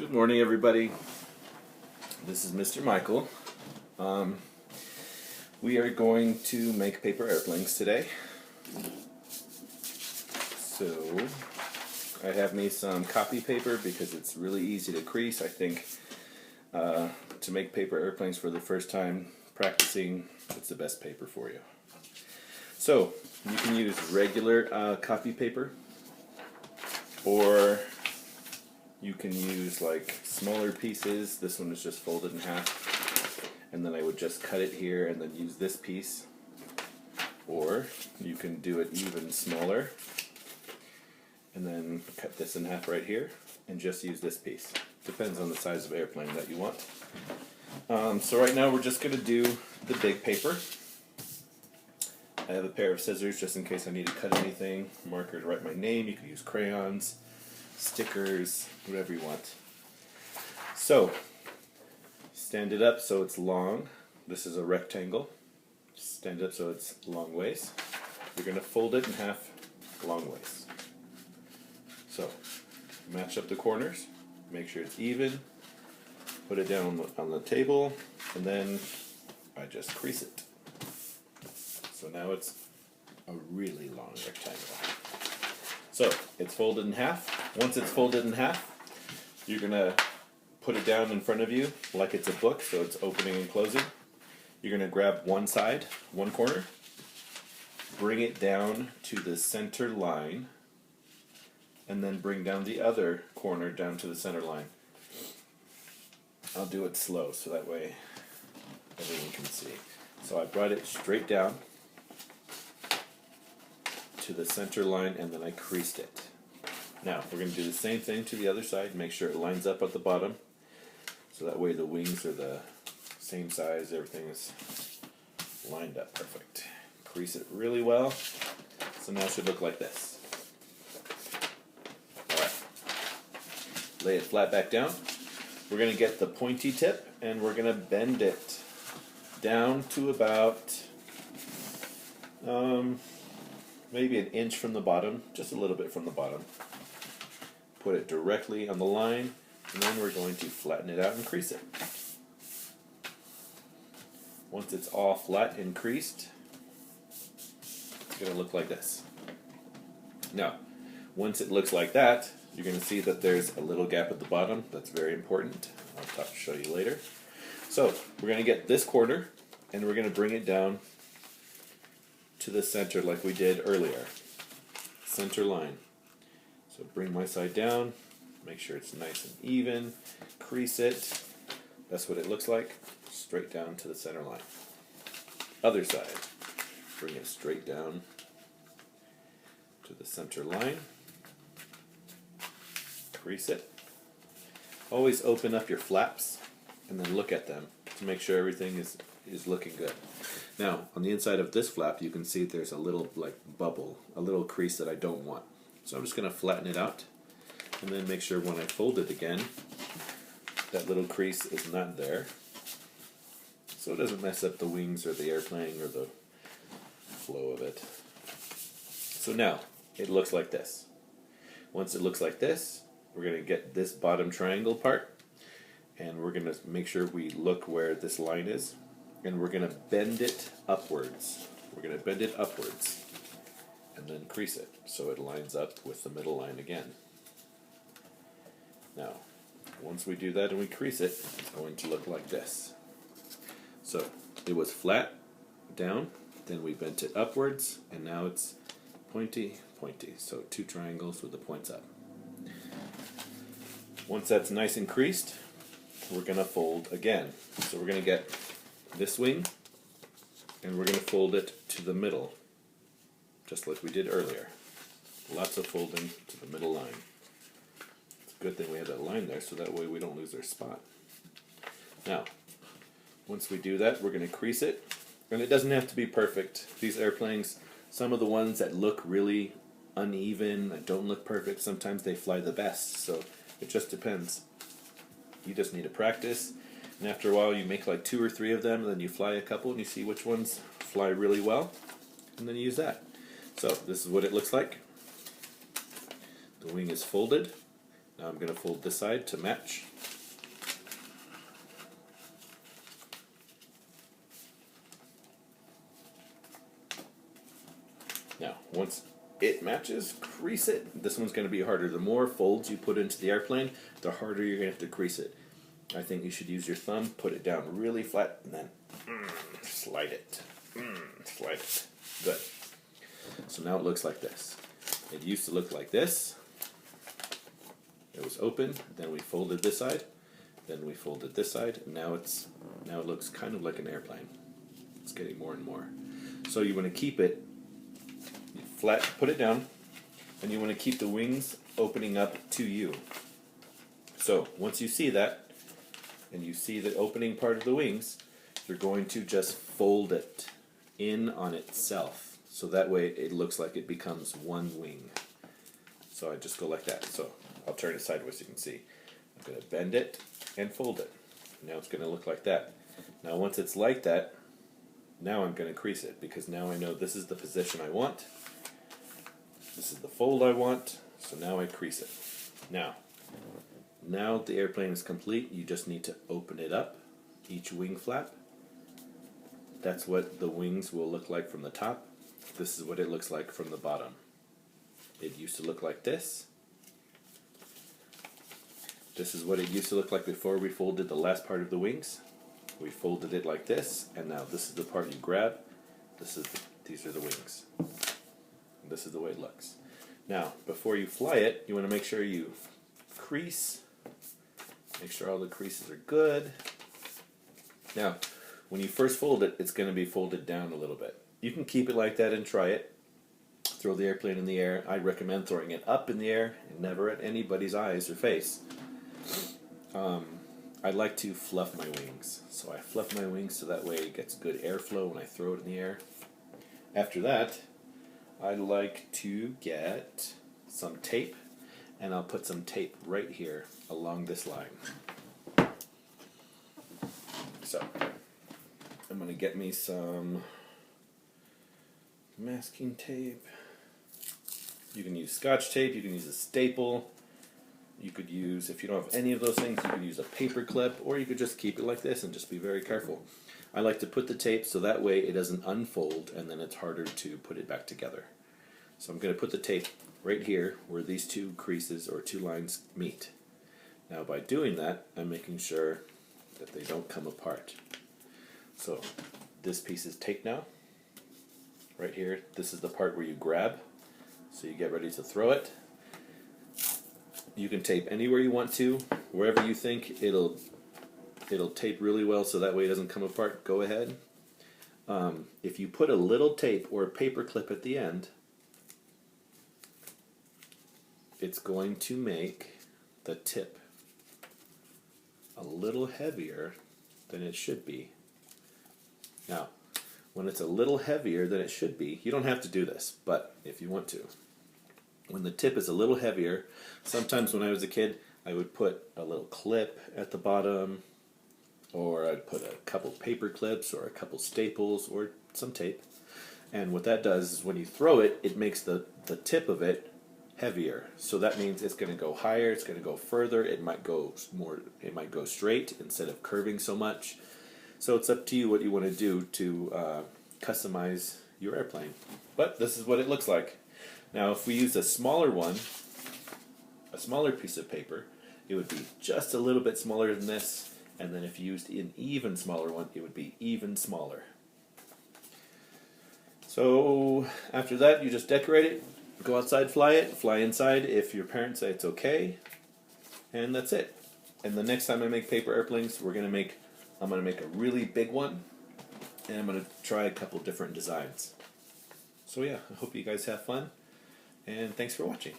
Good morning, everybody. This is Mr. Michael. We are going to make paper airplanes today. So, I have me some copy paper because it's really easy to crease. I think to make paper airplanes for the first time practicing, it's the best paper for you. So, you can use regular copy paper, or you can use like smaller pieces. This one is just folded in half, and then I would just cut it here and then use this piece. Or you can do it even smaller and then cut this in half right here and just use this piece. Depends on the size of airplane that you want. So right now we're just going to do the big paper. I have a pair of scissors just in case I need to cut anything. Marker to write my name. You can use crayons, stickers, whatever you want. So, stand it up so it's long. This is a rectangle. Stand it up so it's long ways. You're going to fold it in half long ways. So, match up the corners, make sure it's even, put it down on the table, and then I just crease it. So now it's a really long rectangle. So, it's folded in half. Once it's folded in half, you're going to put it down in front of you like it's a book, so it's opening and closing. You're going to grab one side, one corner, bring it down to the center line, and then bring down the other corner down to the center line. I'll do it slow so that way everyone can see. So I brought it straight down to the center line, and then I creased it. Now we're going to do the same thing to the other side. Make sure it lines up at the bottom, so that way the wings are the same size, everything is lined up perfect. Crease it really well. So now it should look like this. Alright. Lay it flat back down. We're going to get the pointy tip and we're going to bend it down to about maybe an inch from the bottom, just a little bit from the bottom. Put it directly on the line, and then we're going to flatten it out and crease it. Once it's all flat and creased, it's going to look like this. Now, once it looks like that, you're going to see that there's a little gap at the bottom. That's very important. I'll show you later. So, we're going to get this corner, and we're going to bring it down to the center like we did earlier. Center line. So bring my side down, make sure it's nice and even, crease it. That's what it looks like. Straight down to the center line. Other side. Bring it straight down to the center line. Crease it. Always open up your flaps and then look at them to make sure everything is looking good. Now, on the inside of this flap, you can see there's a little like bubble, a little crease that I don't want. So I'm just going to flatten it out and then make sure when I fold it again, that little crease is not there. So it doesn't mess up the wings or the airplane or the flow of it. So now, it looks like this. Once it looks like this, we're going to get this bottom triangle part, and we're going to make sure we look where this line is, and we're going to bend it upwards. We're going to bend it upwards and then crease it so it lines up with the middle line again. Now, once we do that and we crease it, it's going to look like this. So, it was flat down, then we bent it upwards, and now it's pointy, pointy. So, two triangles with the points up. Once that's nice and creased, we're going to fold again. So we're going to get this wing, and we're going to fold it to the middle, just like we did earlier. Lots of folding to the middle line. It's a good thing we have that line there, so that way we don't lose our spot. Now, once we do that, we're going to crease it, and it doesn't have to be perfect. These airplanes, some of the ones that look really uneven, that don't look perfect, sometimes they fly the best, so it just depends. You just need to practice, and after a while you make like 2 or 3 of them, and then you fly a couple and you see which ones fly really well, and then you use that. So this is what it looks like. The wing is folded. Now I'm going to fold this side to match. Now, once it matches, crease it. This one's going to be harder. The more folds you put into the airplane, the harder you're going to have to crease it. I think you should use your thumb, put it down really flat, and then slide it. Slide it. Good. So now it looks like this. It used to look like this. It was open, then we folded this side, then we folded this side, and now it looks kind of like an airplane. It's getting more and more. So you want to keep it flat, put it down, and you want to keep the wings opening up to you. So once you see that, and you see the opening part of the wings, you're going to just fold it in on itself. So that way it looks like it becomes one wing. So I just go like that. So I'll turn it sideways so you can see. I'm going to bend it and fold it. Now it's going to look like that. Now once it's like that, now I'm going to crease it, because now I know this is the position I want. This is the fold I want. So now I crease it. Now the airplane is complete. You just need to open it up, each wing flap. That's what the wings will look like from the top. This is what it looks like from the bottom. It used to look like this. This is what it used to look like before we folded the last part of the wings. We folded it like this, and now this is the part you grab. These are the wings. This is the way it looks. Now, before you fly it, you want to make sure you crease. Make sure all the creases are good. Now, when you first fold it, it's going to be folded down a little bit. You can keep it like that and try it. Throw the airplane in the air. I recommend throwing it up in the air and never at anybody's eyes or face. I like to fluff my wings. So I fluff my wings so that way it gets good airflow when I throw it in the air. After that, I like to get some tape, and I'll put some tape right here along this line. So I'm going to get me some masking tape. You can use Scotch tape, you can use a staple. You could use, if you don't have any of those things, you could use a paper clip, or you could just keep it like this and just be very careful. I like to put the tape so that way it doesn't unfold and then it's harder to put it back together. So I'm going to put the tape right here where these two creases or two lines meet. Now by doing that, I'm making sure that they don't come apart. So this piece is taped now. Right here, this is the part where you grab. So you get ready to throw it. You can tape anywhere you want to, wherever you think it'll tape really well so that way it doesn't come apart, go ahead. If you put a little tape or a paper clip at the end, it's going to make the tip a little heavier than it should be. Now, when it's a little heavier than it should be, you don't have to do this, but if you want to. When the tip is a little heavier, sometimes when I was a kid, I would put a little clip at the bottom, or I'd put a couple paper clips or a couple staples or some tape. And what that does is when you throw it, it makes the tip of it heavier. So that means it's going to go higher, it's going to go further, it might go straight instead of curving so much. So it's up to you what you want to do to customize your airplane. But this is what it looks like. Now if we use a smaller one, a smaller piece of paper, it would be just a little bit smaller than this, and then if you used an even smaller one, it would be even smaller. So after that, you just decorate it, go outside, fly it, fly inside if your parents say it's okay, and that's it. And the next time I make paper airplanes, I'm going to make a really big one, and I'm going to try a couple different designs. So yeah, I hope you guys have fun, and thanks for watching.